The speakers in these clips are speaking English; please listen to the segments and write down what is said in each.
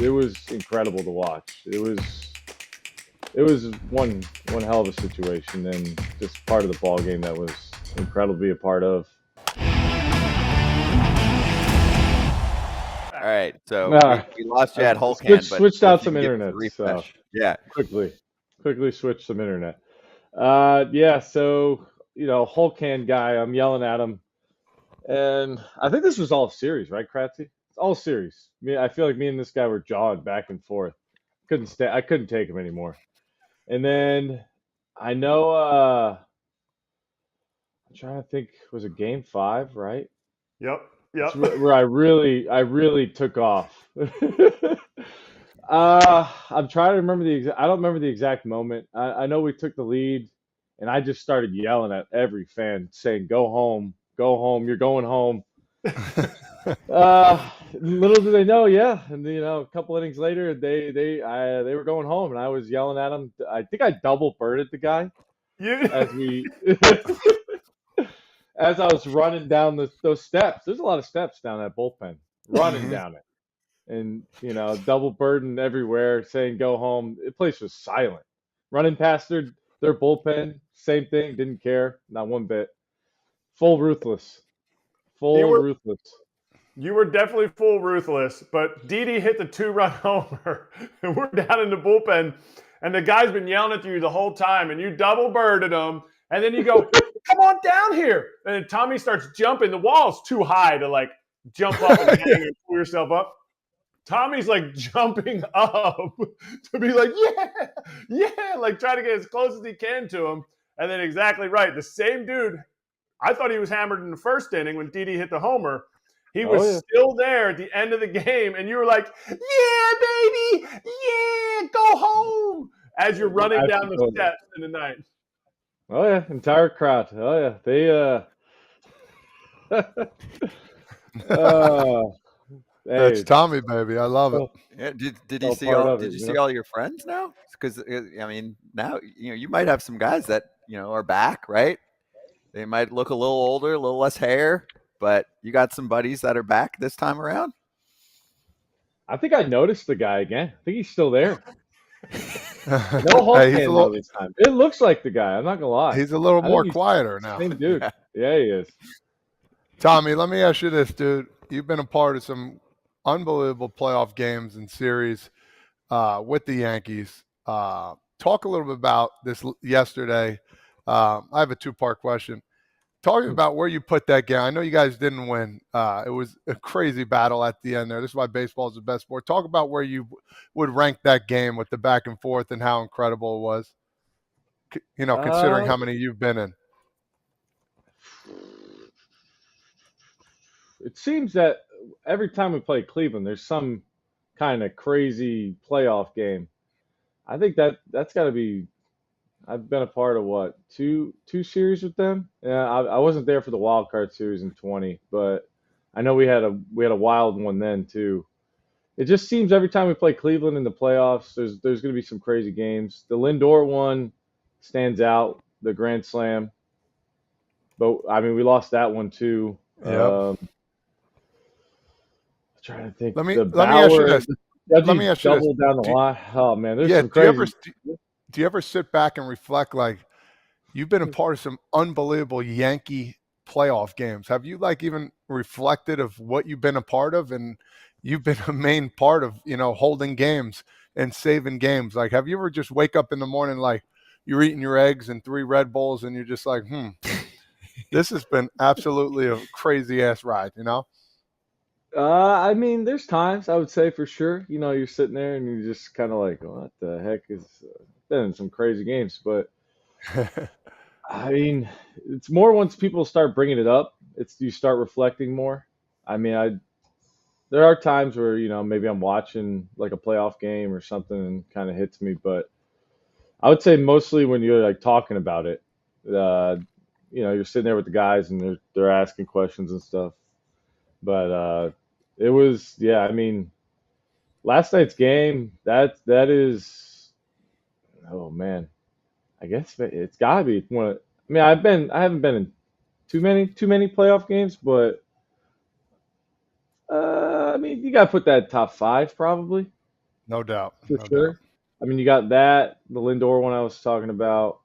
was incredible to watch. It was one hell of a situation, and just part of the ball game that was incredible to be a part of. All right, so Nah, we lost you at Hulkhand, but switched out if you some can give us a internet, so refresh. Yeah. quickly switched some internet. Yeah, so Hulk hand guy, I'm yelling at him, and I think this was all series, right, Kratzy? It's all series. I feel like me and this guy were jawing back and forth. I couldn't take him anymore. And then I know I'm trying to think, was it game 5, right? Yep. It's where I really took off. I'm trying to remember I don't remember the exact moment. I know we took the lead, and I just started yelling at every fan, saying, "Go home, you're going home." Little do they know, yeah. And a couple innings later, they were going home, and I was yelling at them. I think I double birded the guy as we as I was running down those steps. There's a lot of steps down that bullpen, running down it. And double burden everywhere, saying go home. The place was silent. Running past their bullpen, same thing. Didn't care, not one bit. Full ruthless. Ruthless. You were definitely full ruthless, but Didi hit the 2-run homer, and we're down in the bullpen, and the guy's been yelling at you the whole time, and you double birded him, and then you go, "Come on down here!" And then Tommy starts jumping. The wall's too high to jump up and hang and pull yourself up. Tommy's jumping up to be trying to get as close as he can to him. And then exactly right, the same dude. I thought he was hammered in the first inning when Didi hit the homer. He was still there at the end of the game, and you were like, "Yeah, baby, yeah, go home!" As you're running down the steps in the ninth. Oh yeah, entire crowd. Oh yeah, That's Tommy, baby. I love it. Yeah, did you see all your friends now? Because now you might have some guys that are back, right? They might look a little older, a little less hair, but you got some buddies that are back this time around. I think I noticed the guy again. I think he's still there. No Hulk hand this time. It looks like the guy. I'm not gonna lie. He's a little more quieter now. Same dude. Yeah, he is. Tommy, let me ask you this, dude. You've been a part of some unbelievable playoff games and series with the Yankees. Talk a little bit about this yesterday. I have a 2-part question. Talking about where you put that game. I know you guys didn't win. It was a crazy battle at the end there. This is why baseball is the best sport. Talk about where you would rank that game with the back and forth and how incredible it was, considering how many you've been in. It seems that every time we play Cleveland, there's some kind of crazy playoff game. I think that's got to be. I've been a part of two series with them. Yeah, I wasn't there for the wild card series in 20, but I know we had a wild one then too. It just seems every time we play Cleveland in the playoffs, there's going to be some crazy games. The Lindor one stands out, the Grand Slam, but we lost that one too. Yeah. Trying to think. Let me ask you this. Let me ask you this. Down the line. Oh man, there's some crazy. Do you ever sit back and reflect, you've been a part of some unbelievable Yankee playoff games? Have you even reflected of what you've been a part of, and you've been a main part of holding games and saving games? Have you ever just wake up in the morning you're eating your eggs and 3 Red Bulls and you're just this has been absolutely a crazy ass ride, There's times I would say for sure. You're sitting there and you're just kind of what the heck is been in some crazy games, but it's more once people start bringing it up. You start reflecting more. There are times where maybe I'm watching a playoff game or something and kind of hits me, but I would say mostly when you're talking about it. You're sitting there with the guys and they're asking questions and stuff, but it was, last night's game, that is, oh man, I guess it's gotta be one of, I haven't been in too many playoff games, but you gotta put that top 5 probably. No doubt. for No sure. doubt. I mean, you got that, the Lindor one I was talking about.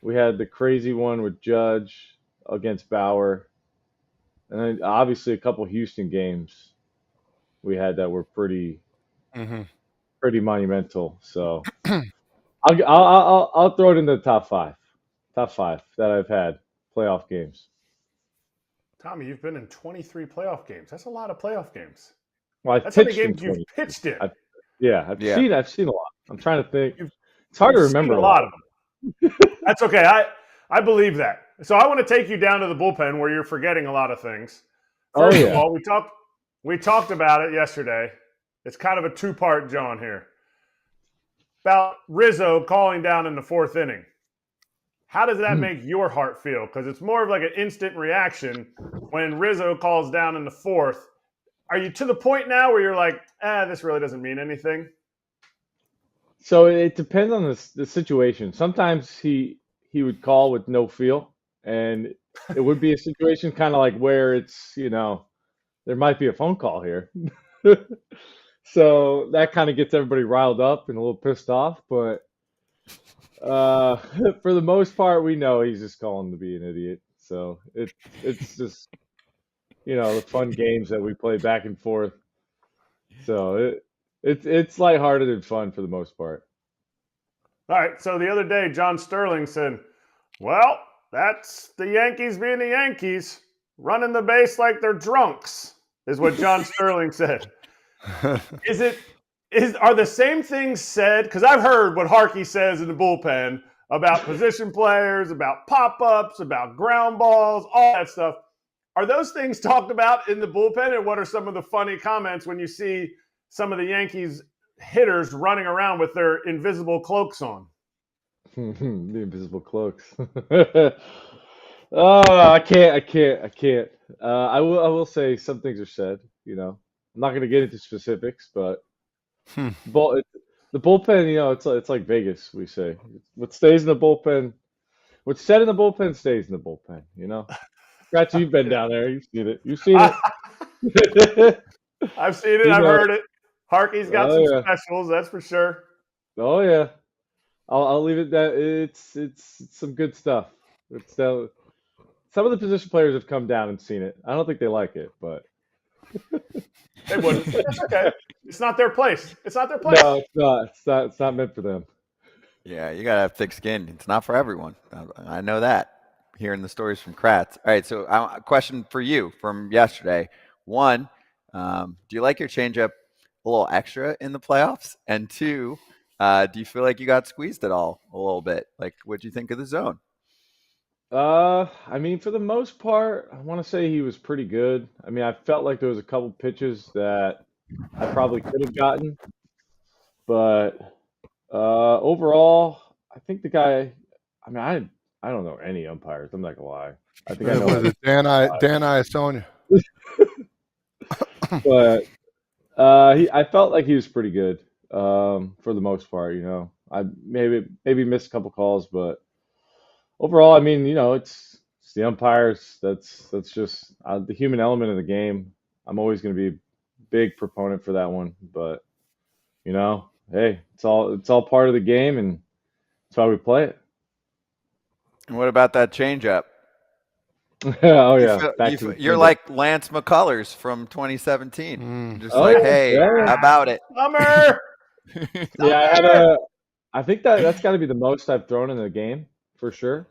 We had the crazy one with Judge against Bauer. And then obviously a couple Houston games we had that were pretty Mm-hmm. monumental. So I'll throw it in the top five that I've had playoff games. Tommy, you've been in 23 playoff games. That's a lot of playoff games. Well, I've That's how many pitched in games you've 20. pitched in. I've seen a lot. I'm trying to think. You've, It's hard to you've seen remember a lot of them. That's okay. I believe that. So I want to take you down to the bullpen where you're forgetting a lot of things. First of all, we talked about it yesterday. It's kind of a two-part John here. About Rizzo calling down in the fourth inning. How does that make your heart feel? Because it's more of like an instant reaction when Rizzo calls down in the fourth. Are you to the point now where you're like, this really doesn't mean anything? So it depends on the situation. Sometimes he would call with no feel, and it would be a situation kind of like where it's, there might be a phone call here. So that kind of gets everybody riled up and a little pissed off. But for the most part, we know he's just calling to be an idiot. So it's just, the fun games that we play back and forth. So it's lighthearted and fun for the most part. All right. So the other day, John Sterling said, well, that's the Yankees being the Yankees, running the base like they're drunks, is what John Sterling said. Are the same things said? Because I've heard what Harkey says in the bullpen about position players, about pop-ups, about ground balls, all that stuff. Are those things talked about in the bullpen? And what are some of the funny comments when you see some of the Yankees hitters running around with their invisible cloaks on? The invisible cloaks. Oh, I can't. I will say some things are said. I'm not going to get into specifics, but the bullpen, it's like Vegas. We say what stays in the bullpen, what's said in the bullpen stays in the bullpen. Scratch, you've been down there. You've seen it. You've seen it. I've seen it. I've heard it. Harkey's got some specials, that's for sure. Oh yeah, I'll leave it that. It's some good stuff. Some of the position players have come down and seen it. I don't think they like it, but they wouldn't. That's okay. It's not their place. It's not their place. No, it's not. It's not meant for them. Yeah, you gotta have thick skin. It's not for everyone. I know that. Hearing the stories from Kratz. All right, so a question for you from yesterday. One, do you like your changeup a little extra in the playoffs? And two, do you feel like you got squeezed at all a little bit? Like, what do you think of the zone? I mean, for the most part, I want to say he was pretty good. I mean, I felt like there was a couple pitches that I probably could have gotten, but overall, I think the guy. I mean, I don't know any umpires. I'm not gonna lie. I think I know. Was it Dan Iasonia? But I felt like he was pretty good for the most part. I maybe missed a couple calls, but overall, I mean, it's the umpires. That's just the human element of the game. I'm always going to be a big proponent for that one, but hey, it's all part of the game, and that's why we play it. And what about that changeup? Oh yeah, you're like Lance McCullers from 2017. Just hey, how about it? Summer. Yeah, I think that's got to be the most I've thrown in a game for sure.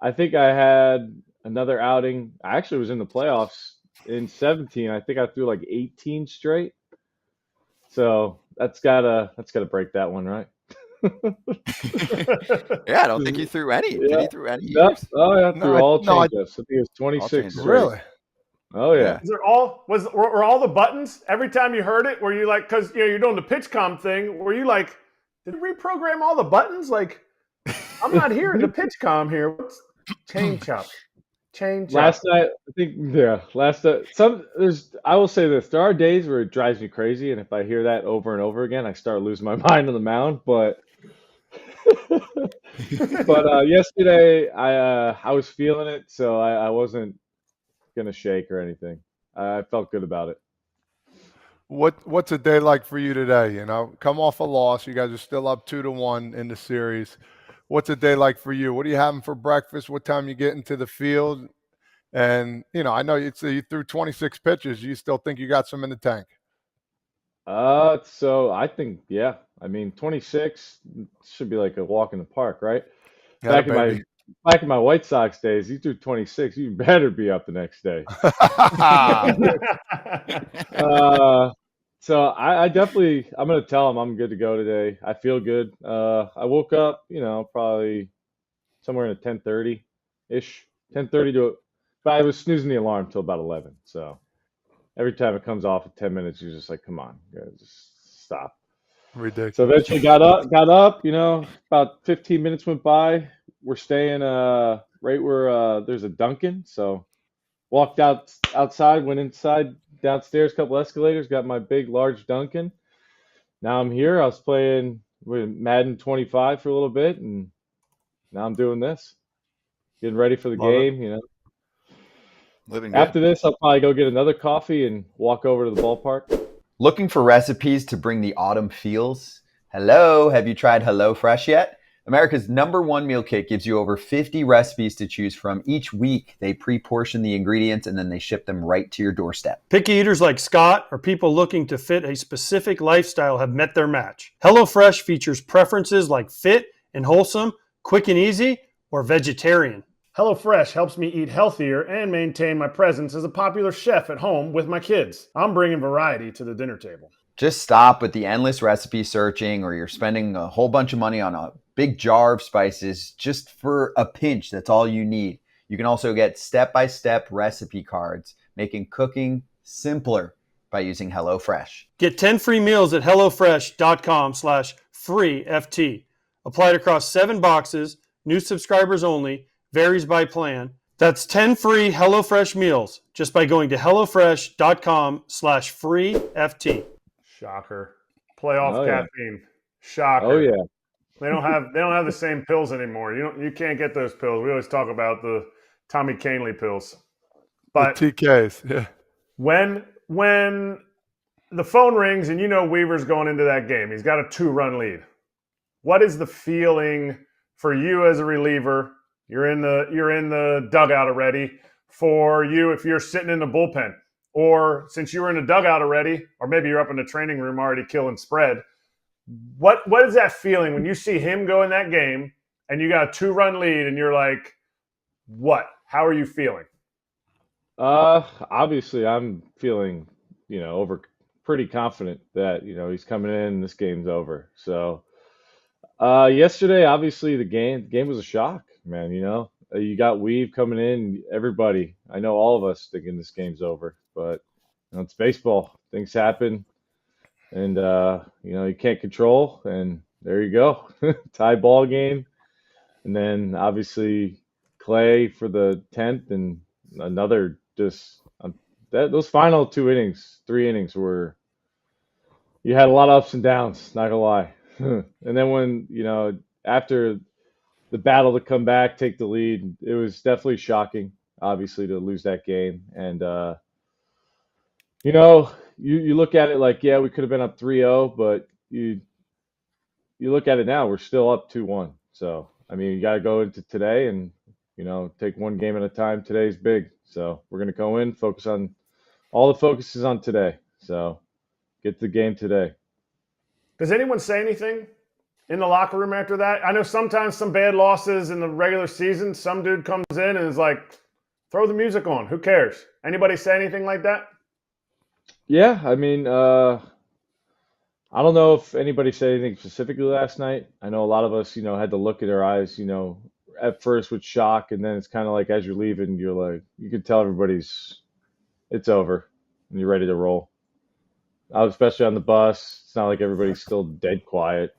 I think I had another outing. I actually was in the playoffs in 17. I think I threw like 18 straight. So that's gotta break that one, right? Yeah, I don't think he threw any. Yeah. Did he throw any? Yep. Oh yeah, threw all changeups. I think it was 26. Really? Oh yeah. Were all the buttons every time you heard it? Were you like, because you're doing the pitch com thing? Were you like, did you reprogram all the buttons? Like, I'm not hearing the pitch com here. What's change up? Last night, I think, last night, I will say this: there are days where it drives me crazy, and if I hear that over and over again, I start losing my mind on the mound. But yesterday, I was feeling it, so I wasn't gonna shake or anything. I felt good about it. What's a day like for you today? You know, come off a loss. You guys are still up 2-1 in the series. What's a day like for you? What are you having for breakfast? What time you get into the field? And, you know, I know you threw 26 pitches. You still think you got some in the tank? So I think, yeah, I mean, 26 should be like a walk in the park, right? Yeah, Back in my baby. back in my White Sox days, you threw 26, you better be up the next day. So I definitely, I'm gonna tell him I'm good to go today. I feel good. I woke up, probably somewhere in the 10:30 ish, 10:30 to, but I was snoozing the alarm till about 11. So every time it comes off at 10 minutes, you're just like, come on, guys, just stop. So Ridiculous. eventually got up, about 15 minutes went by. We're staying right where there's a Dunkin'. So walked outside, went inside, downstairs, couple escalators, got my big large Dunkin'. Now I'm here. I was playing with Madden 25 for a little bit, and now I'm doing this. Getting ready for the Love it. game. Living good. After this, I'll probably go get another coffee and walk over to the ballpark. Looking for recipes to bring the autumn feels? Hello, have you tried HelloFresh yet? America's #1 meal kit gives you over 50 recipes to choose from. Each week, they pre-portion the ingredients and then they ship them right to your doorstep. Picky eaters like Scott or people looking to fit a specific lifestyle have met their match. HelloFresh features preferences like fit and wholesome, quick and easy, or vegetarian. HelloFresh helps me eat healthier and maintain my presence as a popular chef at home with my kids. I'm bringing variety to the dinner table. Just stop with the endless recipe searching, or you're spending a whole bunch of money on a big jar of spices just for a pinch. That's all you need. You can also get step-by-step recipe cards, making cooking simpler by using HelloFresh. Get 10 free meals at HelloFresh.com/freeFT. Applied across 7 boxes, new subscribers only, varies by plan. That's 10 free HelloFresh meals just by going to HelloFresh.com/freeFT. Shocker. Playoff Oh, yeah. caffeine. Shocker. Oh yeah. They don't have the same pills anymore. You can't get those pills. We always talk about the Tommy Kahnle pills. But The TKs. Yeah. when the phone rings and Weaver's going into that game, he's got a 2-run lead. What is the feeling for you as a reliever? You're in the dugout already. For you, if you're sitting in the bullpen, or since you were in the dugout already, or maybe you're up in the training room already killing spread. What is that feeling when you see him go in that game and you got a 2-run lead and you're like, what? How are you feeling? Obviously I'm feeling, pretty confident that, he's coming in and this game's over. So, yesterday, obviously the game was a shock, man, You got Weave coming in, everybody. I know all of us thinking this game's over, but it's baseball. Things happen. And you can't control, and there you go. Tie ball game. And then obviously Clay for the 10th, and another just those final 3 innings you had a lot of ups and downs, not gonna lie. And then when, after the battle to come back, take the lead, it was definitely shocking, obviously, to lose that game. And you look at it like, yeah, we could have been up 3-0, but you look at it now, we're still up 2-1. So, I mean, you got to go into today and, take one game at a time. Today's big. So we're going to go in, all the focus is on today. So get the game today. Does anyone say anything in the locker room after that? I know sometimes some bad losses in the regular season, some dude comes in and is like, throw the music on. Who cares? Anybody say anything like that? Yeah, I mean, I don't know if anybody said anything specifically last night. I know a lot of us, had to look at our eyes, at first with shock, and then it's kind of like as you're leaving, you're like, you can tell it's over, and you're ready to roll. Especially on the bus, it's not like everybody's still dead quiet,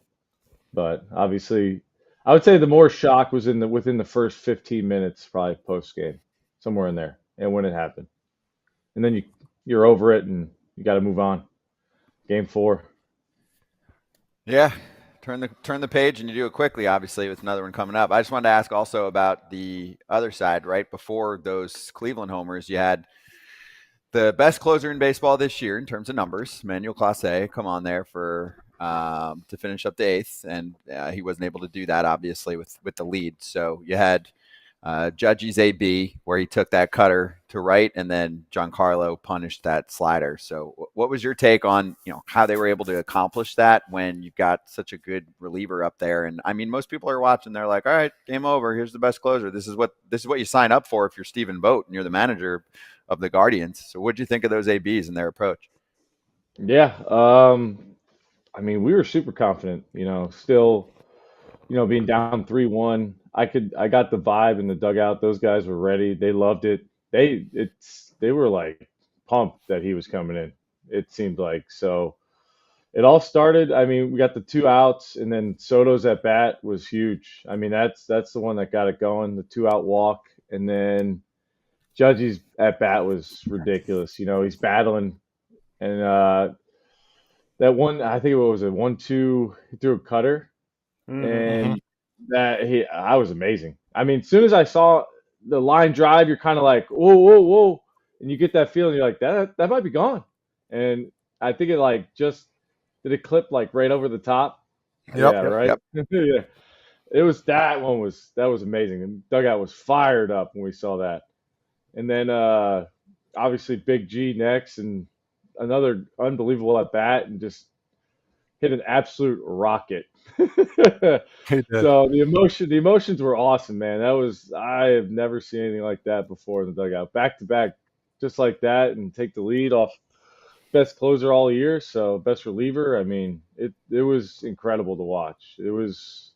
but obviously, I would say the more shock was within the first 15 minutes, probably post game, somewhere in there, and when it happened, and then you're over it and you got to move on. Game 4. Yeah, turn the page, and you do it quickly, obviously, with another one coming up. I just wanted to ask also about the other side, right? Before those Cleveland homers, you had the best closer in baseball this year in terms of numbers, Manuel Clase, come on there for to finish up the 8th, and he wasn't able to do that obviously with the lead. So you had Judge's AB where he took that cutter to right, and then Giancarlo punished that slider. So what was your take on how they were able to accomplish that when you've got such a good reliever up there? And I mean, most people are watching, they're like, all right, game over, here's the best closer. This is what you sign up for if you're Stephen Vogt and you're the manager of the Guardians. So what did you think of those ABs and their approach? Yeah, I mean, we were super confident, still, being down 3-1. I got the vibe in the dugout. Those guys were ready. They loved it. They were like pumped that he was coming in. It seemed like. So it all started. I mean, we got the 2 outs, and then Soto's at bat was huge. I mean, that's the one that got it going, the 2-out walk. And then Judge's at bat was ridiculous. He's battling, and that one, I think it was a 1-2, he threw a cutter, and I was amazing. I mean, as soon as I saw the line drive, you're kind of like, whoa, whoa, whoa, and you get that feeling. You're like, that might be gone, and I think it did it clip right over the top? Yep. Yeah, right. Yep. Yeah, it was that was amazing. The dugout was fired up when we saw that, and then obviously Big G next, and another unbelievable at bat, and just hit an absolute rocket. So the emotions were awesome, man. I have never seen anything like that before in the dugout. Back to back, just like that, and take the lead off best closer all year, so best reliever. I mean, it was incredible to watch. It was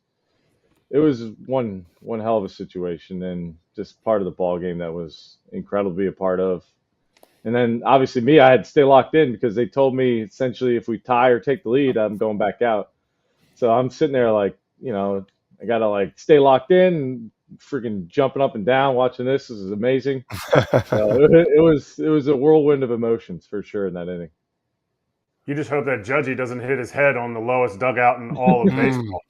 one hell of a situation, and just part of the ball game that was incredible to be a part of. And then obviously me, I had to stay locked in because they told me essentially if we tie or take the lead, I'm going back out. So I'm sitting there I gotta stay locked in and freaking jumping up and down watching this. This is amazing. So it was a whirlwind of emotions for sure in that inning. You just hope that Judgy doesn't hit his head on the lowest dugout in all of baseball,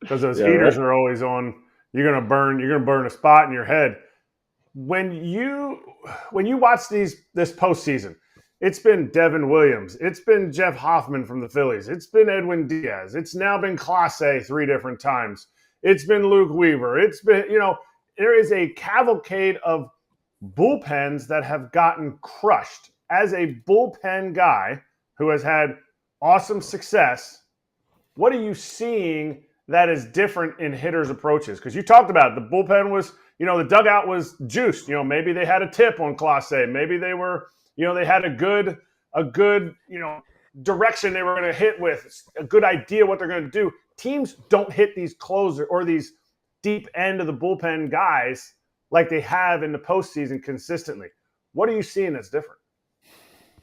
because those heaters are always on. You're gonna burn a spot in your head. When you watch this postseason, it's been Devin Williams, it's been Jeff Hoffman from the Phillies, it's been Edwin Diaz, it's now been Clase 3 different times, it's been Luke Weaver, it's been there is a cavalcade of bullpens that have gotten crushed. As a bullpen guy who has had awesome success, what are you seeing that is different in hitters' approaches? Because you talked about it, the bullpen was. The dugout was juiced. Maybe they had a tip on Clase. Maybe they were, they had a good, direction they were going to hit with, a good idea what they're going to do. Teams don't hit these closer or these deep end of the bullpen guys like they have in the postseason consistently. What are you seeing that's different?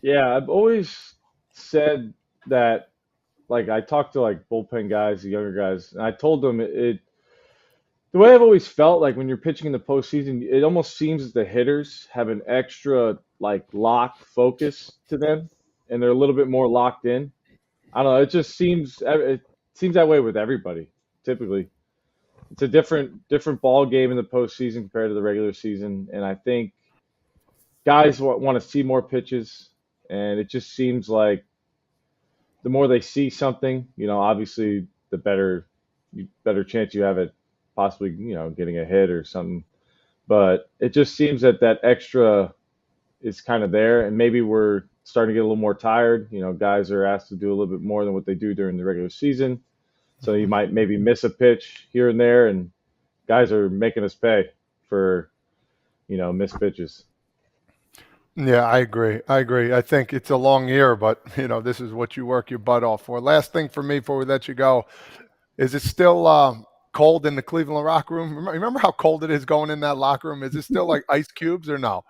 Yeah, I've always said that, I talked to bullpen guys, the younger guys, and I told them the way I've always felt when you're pitching in the postseason, it almost seems that the hitters have an extra lock focus to them, and they're a little bit more locked in. I don't know. It just seems that way with everybody. Typically, it's a different ball game in the postseason compared to the regular season, and I think guys want to see more pitches, and it just seems like the more they see something, obviously the better chance you have at possibly, getting a hit or something. But it just seems that extra is kind of there, and maybe we're starting to get a little more tired. Guys are asked to do a little bit more than what they do during the regular season. So you might maybe miss a pitch here and there, and guys are making us pay for, missed pitches. Yeah, I agree. I think it's a long year, but, this is what you work your butt off for. Last thing for me before we let you go, is it still cold in the Cleveland locker room? Remember how cold it is going in that locker room? Is it still like ice cubes or no?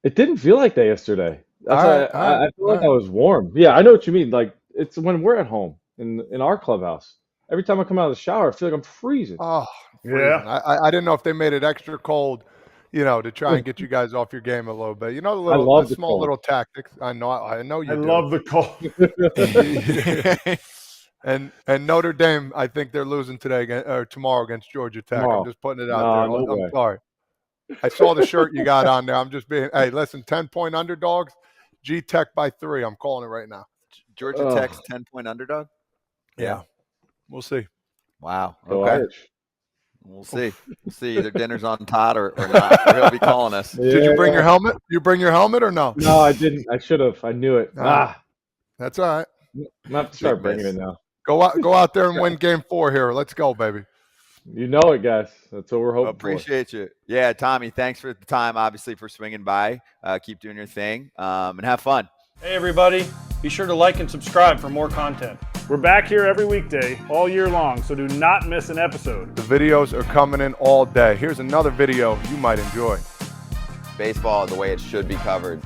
It didn't feel like that yesterday. I feel like I was warm. Yeah, I know what you mean. It's when we're at home in our clubhouse. Every time I come out of the shower, I feel like I'm freezing. Oh, freezing. Yeah. I didn't know if they made it extra cold, to try and get you guys off your game a little bit. The small little tactics. I know you do. Love the cold. And Notre Dame, I think they're losing tomorrow against Georgia Tech. I'm just putting it out there. I'm sorry. I saw the shirt you got on there. I'm just being, hey, listen, 10-point underdogs, G-Tech by 3. I'm calling it right now. Georgia Tech's 10-point underdog? Yeah. We'll see. Wow. Go Okay. Irish. We'll see. We'll see. Either dinner's on Todd or not. Or he'll be calling us. Yeah. Did you bring your helmet? You bring your helmet or no? No, I didn't. I should have. I knew it. That's all right. I'm gonna have to start bringing it now. Go out there and win game 4 here. Let's go, baby. You know it, guys. That's what we're hoping Appreciate you. Yeah, Tommy, thanks for the time, obviously, for swinging by. Keep doing your thing and have fun. Hey, everybody. Be sure to like and subscribe for more content. We're back here every weekday, all year long, so do not miss an episode. The videos are coming in all day. Here's another video you might enjoy. Baseball the way it should be covered.